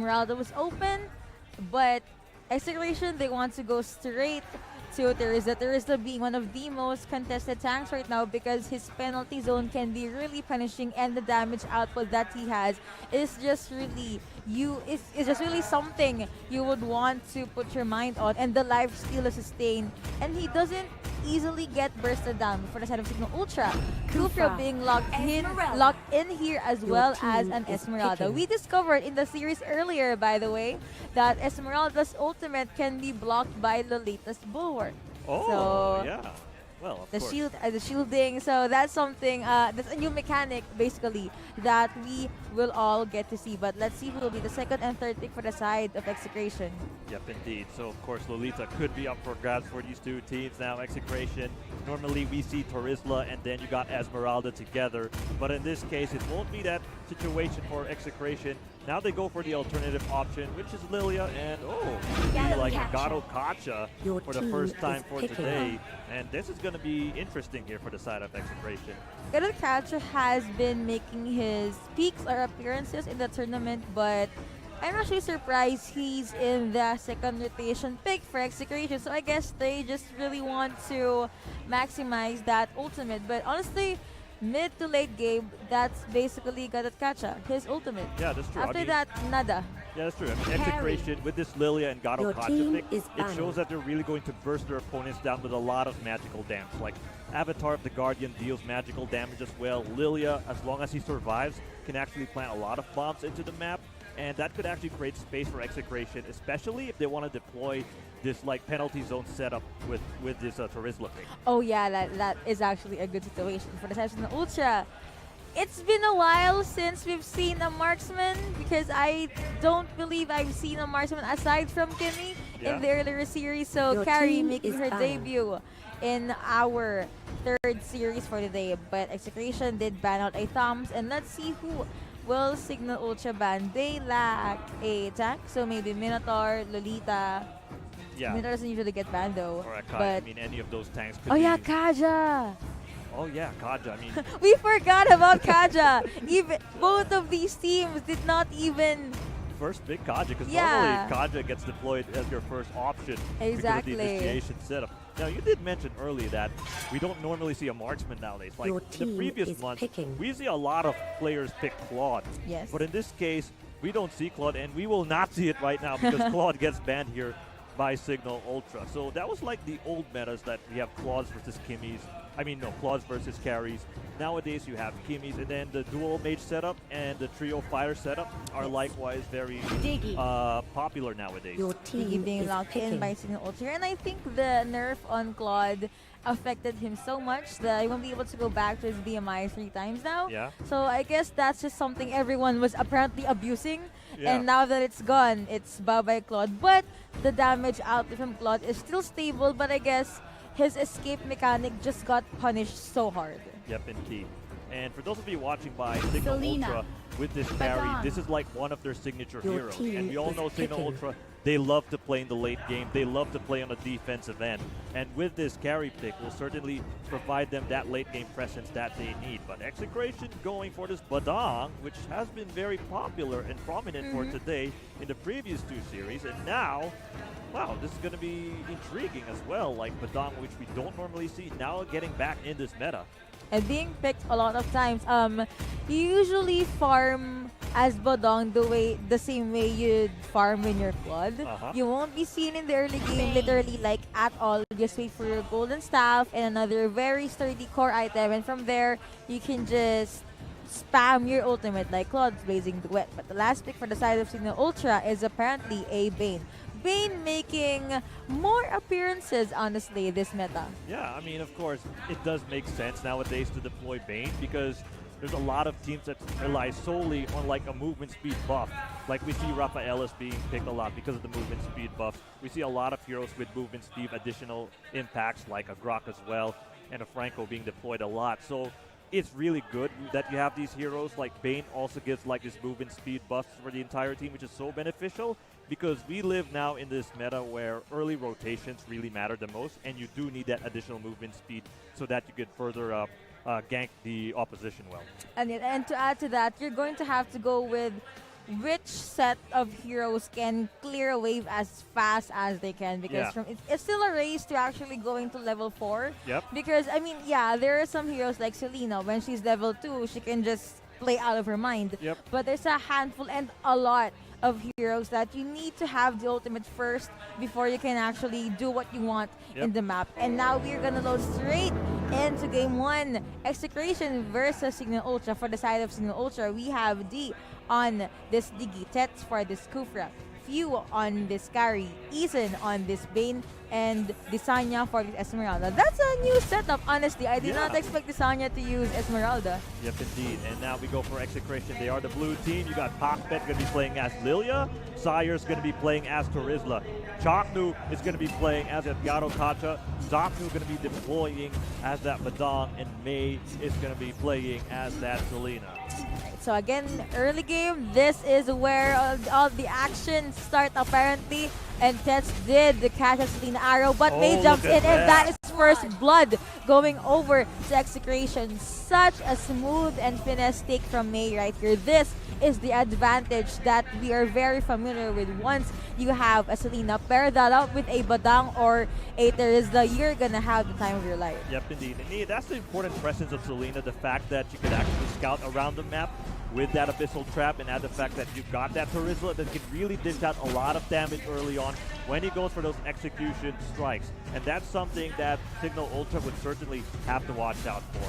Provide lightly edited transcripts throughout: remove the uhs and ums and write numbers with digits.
Esmeralda was open, but Execration, they want to go straight to Teresa. Teresa being one of the most contested tanks right now because his penalty zone can be really punishing, and the damage output that he has is just really is just really something you would want to put your mind on, and the life steal is sustained, and he doesn't easily get bursted down for the side of Signal Ultra. Kufra being locked in here as well as an Esmeralda. We discovered in the series earlier, by the way, that Esmeralda's ultimate can be blocked by Lolita's Bulwark. Oh, so yeah. Well, of the course. the shielding. So that's something. That's a new mechanic basically that we will all get to see. But let's see who will be the second and third pick for the side of Execration. Yep, indeed. So, of course, Lolita could be up for grabs for these two teams now. Execration, normally we see Torisla and then you got Esmeralda together. But in this case, it won't be that situation for Execration. Now they go for the alternative option, which is Lilia and, like Gato Kacha for the first time for today. And this is going to be interesting here for the side of Execration. Gato Kacha has been making his peaks or appearances in the tournament, but I'm actually surprised he's in the second rotation pick for Execration. So I guess they just really want to maximize that ultimate. But honestly, mid to late game, that's basically Gato Kacha, his ultimate. Yeah, that's true. After that, nada. Yeah, that's true. I mean, Execration with this Lilia and Gato Kacha pick, it shows that they're really going to burst their opponents down with a lot of magical damage. Like, Avatar of the Guardian deals magical damage as well. Lilia, as long as he survives, can actually plant a lot of bombs into the map. And that could actually create space for Execration, especially if they want to deploy this like penalty zone setup with this Torisla pick. Oh yeah, that is actually a good situation for the Samsung Ultra. It's been a while since we've seen a marksman because I don't believe I've seen a marksman aside from Kimmy in the earlier series. So Carrie making her debut in our third series for today. But Execration did ban out a Thumbs, and let's see who will Cignal Ultra ban. They lack a tank, so maybe Minotaur, Lolita. Yeah. Minotaur doesn't usually get banned though. Or Akai. But I mean, any of those tanks could oh be. yeah, Kaja. Oh yeah, Kaja. I mean, We forgot about Kaja. Even both of these teams did not even. first pick Kaja, because Yeah. normally Kaja gets deployed as your first option Exactly. because of the initiation setup. Now, you did mention earlier that we don't normally see a marksman nowadays. Like in the previous months, we see a lot of players pick Claude. Yes. But in this case, we don't see Claude, and we will not see it right now because Claude gets banned here by Cignal Ultra. So that was like the old metas that we have Claudes versus Kimmies. I mean, no, Claudes versus carries. Nowadays, you have Kimmies, and then the dual mage setup and the trio fire setup are likewise very popular nowadays. Your Diggy team being is locked in picking. by Signal Ultra. And I think the nerf on Claude affected him so much that he won't be able to go back to his BMI 3 times now. Yeah. So I guess that's just something everyone was apparently abusing. Yeah. And now that it's gone, it's bye-bye Claude. But the damage output from Claude is still stable, but I guess his escape mechanic just got punished so hard. Yep, indeed. And for those of you watching by Cignal Selena. Ultra with this carry, Badon. this is like one of their signature Your heroes. team And we all is know Cignal picking. Ultra, they love to play in the late game. They love to play on the defensive end. And with this carry pick, will certainly provide them that late game presence that they need. But Execration going for this Badong, which has been very popular and prominent for today in the previous two series. And now, wow, this is going to be intriguing as well. Like Badong, which we don't normally see, now getting back in this meta. And being picked a lot of times. You usually farm as Bodong the same way you'd farm when you're Claude. You won't be seen in the early game literally like at all. Just wait for your golden staff and another very sturdy core item, and from there you can just spam your ultimate like Claude's Blazing Duet. But the last pick for the side of Signal Ultra is apparently a Bane. Bane making more appearances, honestly, this meta. Yeah, I mean, of course, it does make sense nowadays to deploy Bane because there's a lot of teams that rely solely on like a movement speed buff. Like we see Rafaelis being picked a lot because of the movement speed buff. We see a lot of heroes with movement speed additional impacts like a Grok as well, and a Franco being deployed a lot. So it's really good that you have these heroes. Like Bane also gives like this movement speed buff for the entire team, which is so beneficial because we live now in this meta where early rotations really matter the most, and you do need that additional movement speed so that you can further gank the opposition well. And to add to that, you're going to have to go with which set of heroes can clear a wave as fast as they can, because Yeah. it's still a race to actually going to level 4. Yep. Because I mean, yeah, there are some heroes like Selena. When she's level 2, she can just play out of her mind. Yep. But there's a handful and a lot of heroes that you need to have the ultimate first before you can actually do what you want in Yep. the map. And now we're gonna load straight into game 1. Execration versus Cignal Ultra. For the side of Cignal Ultra, we have D on this Diggy, Tets for this Kufra, Few on this Carry, Eason on this Bane, and Desanya for this Esmeralda. That's a new setup, honestly. I did not Yeah. expect Desanya to use Esmeralda. Yep, indeed. And now we go for Execration. They are the blue team. You got Pakbet going to be playing as Lilia. Sire's going to be playing as Terizla. Chaknu is going to be playing as Edgaro Kacha. Zaknu going to be deploying as that Badang. And Mei is going to be playing as that Selena. So again, early game, this is where all the action start apparently. And Tets did catch a Selena arrow, but Mei Oh, jumps look in, at and that. that is first blood going over to Execration. Such a smooth and finesse take from Mei right here. This is the advantage that we are very familiar with. Once you have a Selena, pair that up with a Badang or a Terizla, you're gonna have the time of your life. Yep, indeed. And that's the important presence of Selena, the fact that you can actually scout around the map with that Abyssal Trap, and add the fact that you've got that Terizla that can really dish out a lot of damage early on when he goes for those execution strikes. And that's something that Cignal Ultra would certainly have to watch out for.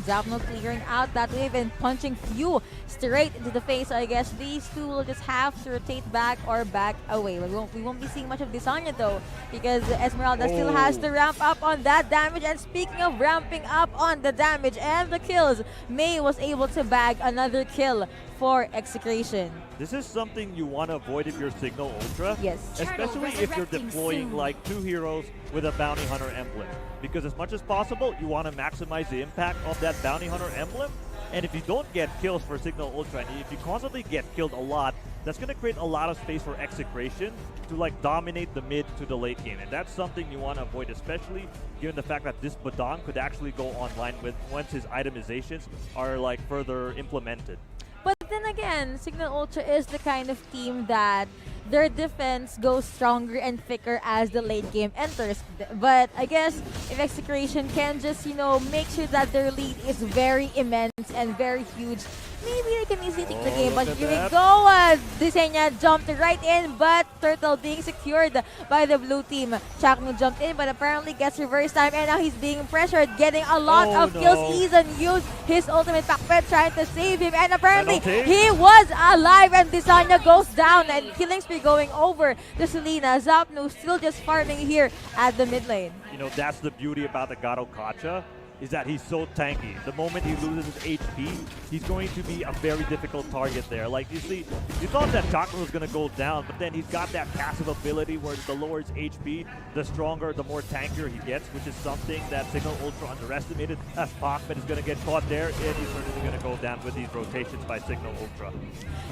Zapno clearing out that wave and punching Few straight into the face. So I guess these two will just have to rotate back or back away. We won't be seeing much of Desanya though, because Esmeralda still has to ramp up on that damage. And speaking of ramping up on the damage and the kills, Mei was able to bag another kill for Execration. This is something you want to avoid if you're Cignal Ultra. Yes. Especially if you're deploying like 2 heroes with a Bounty Hunter emblem. Because as much as possible, you want to maximize the impact of that Bounty Hunter emblem. And if you don't get kills for Cignal Ultra, and if you constantly get killed a lot, that's going to create a lot of space for Execration to like dominate the mid to the late game. And that's something you want to avoid, especially given the fact that this Badang could actually go online with once his itemizations are like further implemented. But then again, Cignal Ultra is the kind of team that their defense goes stronger and thicker as the late game enters. But I guess if Execration can just, make sure that their lead is very immense and very huge, maybe they can easily take the game. But look at here we that. go. Desenya jumped right in, but Turtle being secured by the blue team. Chakmu jumped in, but apparently gets reverse time, and now he's being pressured, getting a lot Oh, of kills. no. Eason used his ultimate Pakpet trying to save him, and apparently Penalty. he was alive, and Desanya goes down, and killing spree going over to Selena. Zapnu still just farming here at the mid lane. That's the beauty about the Garo Kacha, is that he's so tanky. The moment he loses his HP, he's going to be a very difficult target there. Like, you see, you thought that Chakra was going to go down, but then he's got that passive ability where the lower his HP, the stronger, the more tankier he gets, which is something that Cignal Ultra underestimated, as Pakman is going to get caught there, and he's certainly going to go down with these rotations by Cignal Ultra.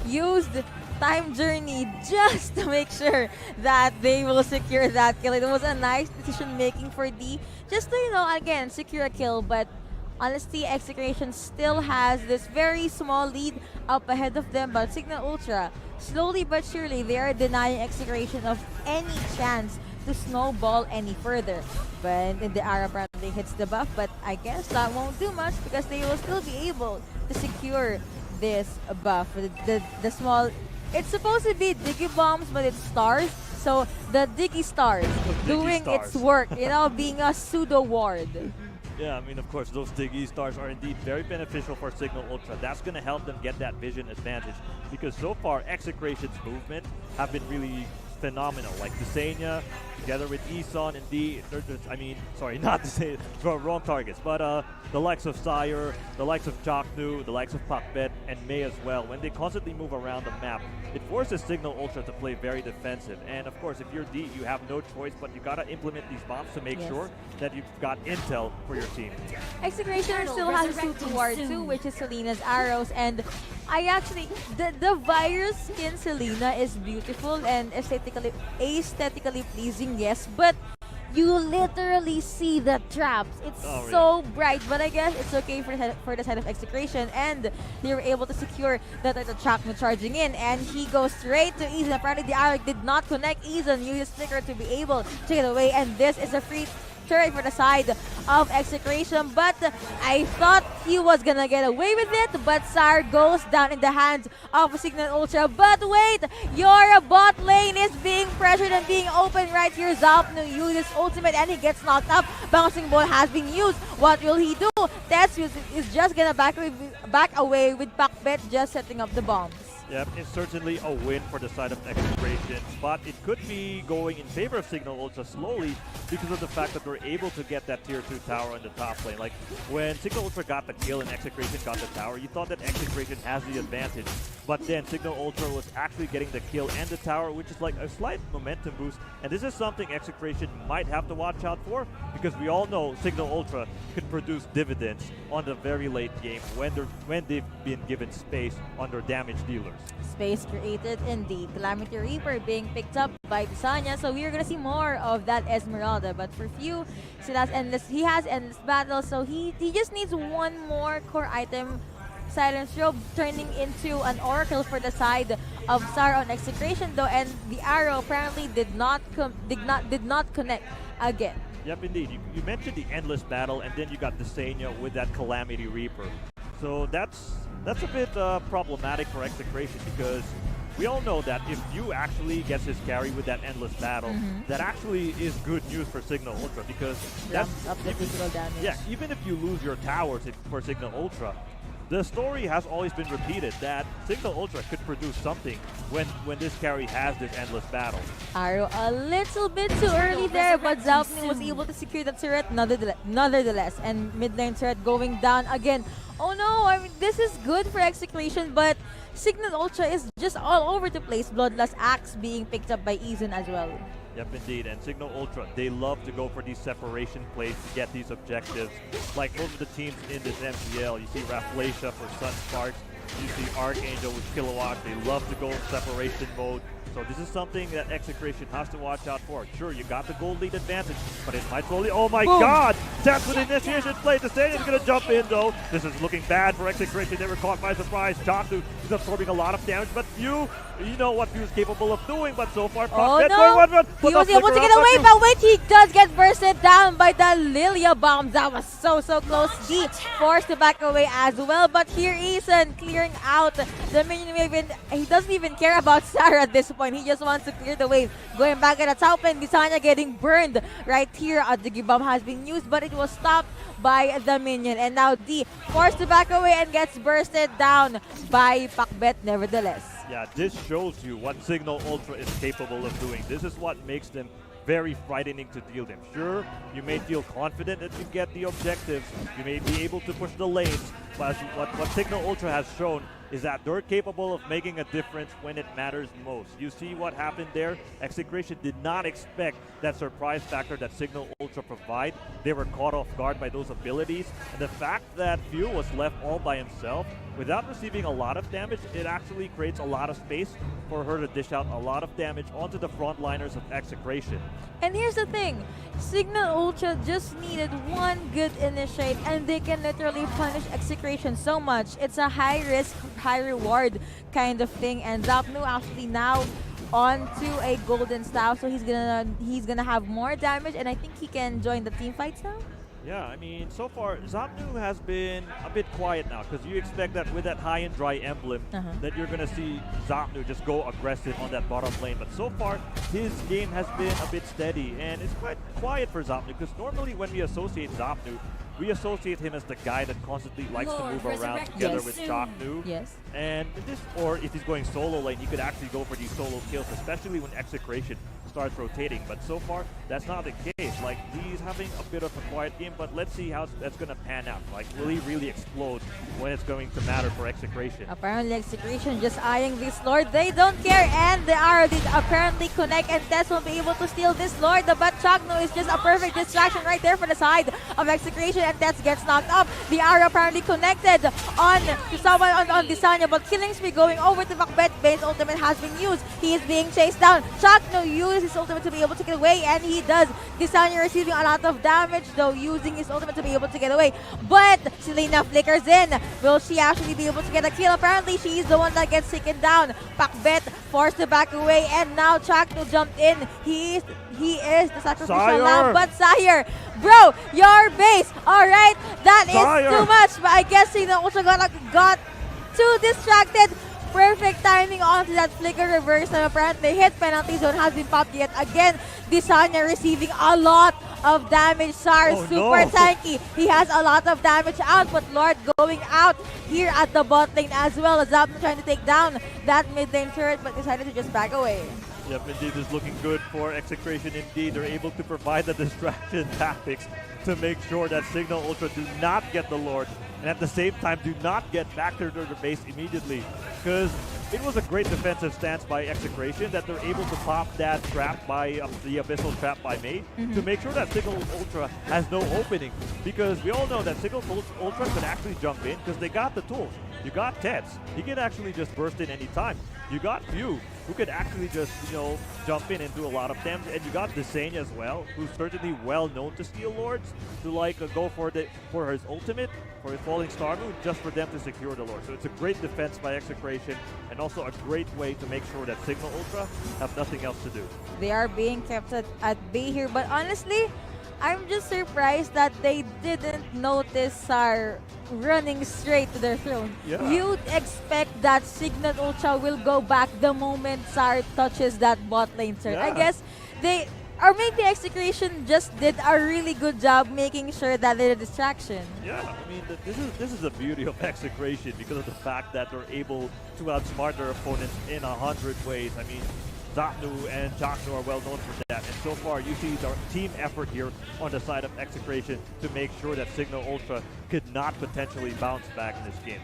Used time journey just to make sure that they will secure that kill. It was a nice decision making for D, just to, again, secure a kill. But honestly, Execration still has this very small lead up ahead of them. But Cignal Ultra, slowly but surely, they are denying Execration of any chance to snowball any further. But the Ara apparently hits the buff, but I guess that won't do much because they will still be able to secure this buff. The small, it's supposed to be Diggy Bombs, but it's stars. So the Diggy Stars doing its work, being a pseudo ward. Yeah, I mean, of course, those Diggy Stars are indeed very beneficial for Cignal Ultra. That's going to help them get that vision advantage, because so far, Execration's movement have been really phenomenal. Like Desenya, together with Isan and D, sorry, not Desenya, wrong targets, but the likes of Sire, the likes of Chaknu, the likes of Pakbet, and Mei as well. When they constantly move around the map, it forces Cignal Ultra to play very defensive. And of course, if you're D, you have no choice, but you gotta implement these bombs to make sure that you've got intel for your team. Execration still has a suit ward too, which is Selena's arrows, and I actually, the virus skin Selena is beautiful and aesthetically pleasing, yes, but you literally see the traps. It's Oh, really? so bright, but I guess it's okay for the side of Execration, and they were able to secure the Chakno charging in, and he goes straight to Eason. Apparently the arrow did not connect. Eason used his flicker to be able to get away, and this is a free turret for the side of Execration, but I thought he was gonna get away with it, but Sar goes down in the hands of Cignal Ultra. But wait, your bot lane is being pressured and being open right here. Zapnu uses ultimate and he gets knocked up. Bouncing ball has been used. What will he do? Tess is just gonna back away with Pakbet just setting up the bombs. Yep, it's certainly a win for the side of Execration, but it could be going in favor of Cignal Ultra slowly because of the fact that we're able to get that tier 2 tower on the top lane. Like, when Cignal Ultra got the kill and Execration got the tower, you thought that Execration has the advantage, but then Cignal Ultra was actually getting the kill and the tower, which is like a slight momentum boost, and this is something Execration might have to watch out for, because we all know Cignal Ultra could produce dividends on the very late game when they've been given space on their damage dealers. Space created indeed. Calamity Reaper being picked up by Pisanya, so we're gonna see more of that Esmeralda. But for few, he has endless battle, so he just needs one more core item. Silence Robe turning into an Oracle for the side of Sar on Execration though, and the arrow apparently did not connect again. Yep, indeed. You mentioned the endless battle, and then you got Desenia with that Calamity Reaper. So that's a bit problematic for Execration, because we all know that if you actually gets his carry with that endless battle, that actually is good news for Cignal Ultra, because that's Ramps up the physical damage. yeah, even if you lose your towers for Cignal Ultra, the story has always been repeated that Cignal Ultra could produce something when this carry has this endless battle. Arrow a little bit too early there, but Zalpnin was able to secure the turret nonetheless. And mid lane turret going down again. Oh no, I mean, this is good for Execration, but Cignal Ultra is just all over the place. Bloodlust Axe being picked up by Eason as well. Yep, indeed. And Cignal Ultra, they love to go for these separation plays to get these objectives. Like most of the teams in this MPL, you see Rafflesia for Sun Sparks, you see Archangel with Kilowatt, they love to go in separation mode. So this is something that Execration has to watch out for. Sure, you got the gold lead advantage, but it might slowly... Oh my god! That's with initiation play. The Stadium's going to jump in though. This is looking bad for Execration. They were caught by surprise. Chaknu is absorbing a lot of damage, but you know what Few is capable of doing, but so far... Oh no! He was able to get away, but wait, he does get bursted down by the Lilia bomb. That was so close. Deep forced to back away as well, but here Eason clearing out the minion wave. He doesn't even care about Sarah at this point. He just wants to clear the wave. Going back at the top lane, Bisanya getting burned right here. The bomb has been used, but it was stopped by the minion. And now D forced to back away and gets bursted down by Pakbet nevertheless. Yeah, this shows you what Cignal Ultra is capable of doing. This is what makes them very frightening to deal them. Sure, you may feel confident that you get the objectives, you may be able to push the lanes, but what Cignal Ultra has shown is that they're capable of making a difference when it matters most. You see what happened there? Execration did not expect that surprise factor that Cignal Ultra provide. They were caught off guard by those abilities, and the fact that Few was left all by himself without receiving a lot of damage, it actually creates a lot of space for her to dish out a lot of damage onto the frontliners of Execration. And here's the thing, Cignal Ultra just needed one good initiate and they can literally punish Execration so much. It's a high risk, high reward kind of thing, and Zapnu actually now onto a golden staff, so he's gonna have more damage, and I think he can join the team fights now. Yeah, I mean, so far, Zapnu has been a bit quiet now, because you expect that with that high and dry emblem, that you're going to see Zapnu just go aggressive on that bottom lane. But so far, his game has been a bit steady, and it's quite quiet for Zapnu, because normally when we associate Zapnu, we associate him as the guy that constantly likes to move around together with Chaknu. Yes. And this, or if he's going solo lane, he could actually go for these solo kills, especially when Execration starts rotating. But so far, that's not the case. Like, he's having a bit of a quiet game, but let's see how that's going to pan out. Like, will he really explode when it's going to matter for Execration? Apparently, Execration just eyeing this Lord. They don't care, and the arrow did apparently connect, and Tess won't be able to steal this Lord. But Chakno is just a perfect distraction right there for the side of Execration. and Tets gets knocked up. The arrow apparently connected on to someone on Desanya, but killing spree going over to Macbeth. Bane's ultimate has been used. He is being chased down. Cignal uses his ultimate to be able to get away, and he does. Desanya receiving a lot of damage, though, using his ultimate to be able to get away. But Selena flickers in. Will she actually be able to get a kill? Apparently, she is the one that gets taken down. Macbeth forced to back away, and now Cignal jumped in. He is the sacrificial lamb, but Sire, bro, your base. All right, that is too much. But I guess Cignal also got too distracted. Perfect timing onto that flicker reverse, and apparently hit penalty zone has been popped yet again. Desanya receiving a lot of damage. Sar super tanky. He has a lot of damage out, but Lord going out here at the bot lane as well. As Zapno trying to take down that mid lane turret, but decided to just back away. Yep, indeed, is looking good for EXECRATION. Indeed, they're able to provide the distraction tactics to make sure that Cignal Ultra do not get the Lord, and at the same time do not get back to their base immediately, because it was a great defensive stance by EXECRATION that they're able to pop that trap by the Abyssal trap by Mei to make sure that Cignal Ultra has no opening, because we all know that Cignal Ultra can actually jump in because they got the tools. You got Tets, he can actually just burst in anytime. You got Few, who could actually just, jump in and do a lot of damage. And you got Desanya as well, who's certainly well known to steal Lords, to go for his ultimate, for his Falling Star move, just for them to secure the Lord. So it's a great defense by EXECRATION, and also a great way to make sure that Cignal Ultra have nothing else to do. They are being kept at bay here, but honestly, I'm just surprised that they didn't notice Sar running straight to their throne. Yeah. You'd expect that Cignal Ultra will go back the moment Sar touches that bot lane turn. Yeah. I guess or maybe EXECRATION just did a really good job making sure that they're a distraction. Yeah, I mean, this is the beauty of EXECRATION, because of the fact that they're able to outsmart their opponents in 100 ways. I mean, Zapnu and Cignal are well known for that, and so far you see the team effort here on the side of EXECRATION to make sure that Cignal Ultra could not potentially bounce back in this game.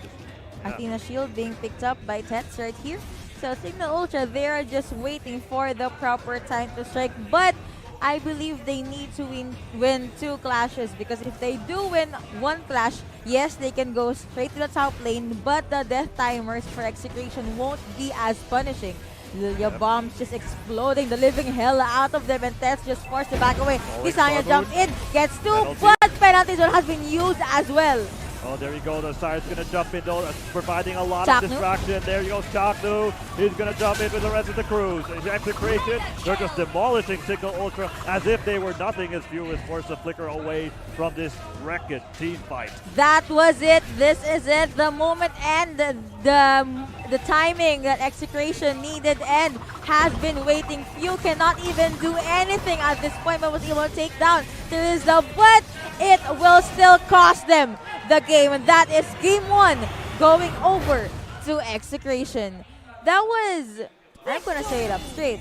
Athena Shield being picked up by Tets right here. So Cignal Ultra, they are just waiting for the proper time to strike, but I believe they need to win 2 clashes, because if they do win 1 clash, yes, they can go straight to the top lane, but the death timers for EXECRATION won't be as punishing. Lilia bombs just exploding the living hell out of them, and Tets just forced to back away. Desanya jump in, gets 2, but penalty zone has been used as well. Oh, there you go. The Sire's going to jump in, though, providing a lot of distraction. There you go, Cignal. He's going to jump in with the rest of the crews. EXECRATION, they're just demolishing Cignal Ultra as if they were nothing, as Few is forced to flicker away from this wrecked team fight. That was it. This is it. The moment and the timing that EXECRATION needed and has been waiting. Few cannot even do anything at this point, but was able to take down Teresa, but it will still cost them the game, and that is game 1 going over to EXECRATION. That was, I'm gonna say it up straight,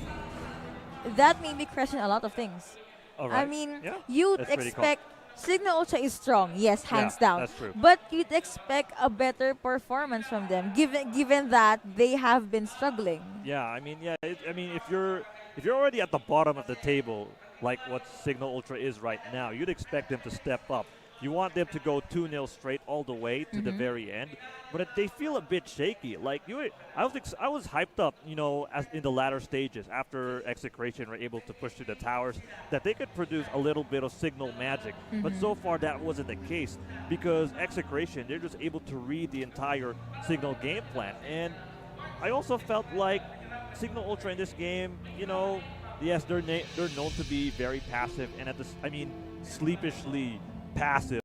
that made me question a lot, of things. Right. I mean, yeah, you'd expect Cignal Ultra is strong, yes, hands down. That's true. But you'd expect a better performance from them, given that they have been struggling. Yeah, I mean, if you're already at the bottom of the table, like what Cignal Ultra is right now, you'd expect them to step up. You want them to go 2-0 straight all the way to the very end, but they feel a bit shaky. Like I was hyped up, as in the latter stages after EXECRATION were able to push to the towers, that they could produce a little bit of Cignal magic. But so far that wasn't the case, because EXECRATION, they're just able to read the entire Cignal game plan. And I also felt like Cignal Ultra in this game, yes, they're known to be very passive, and sleepishly passive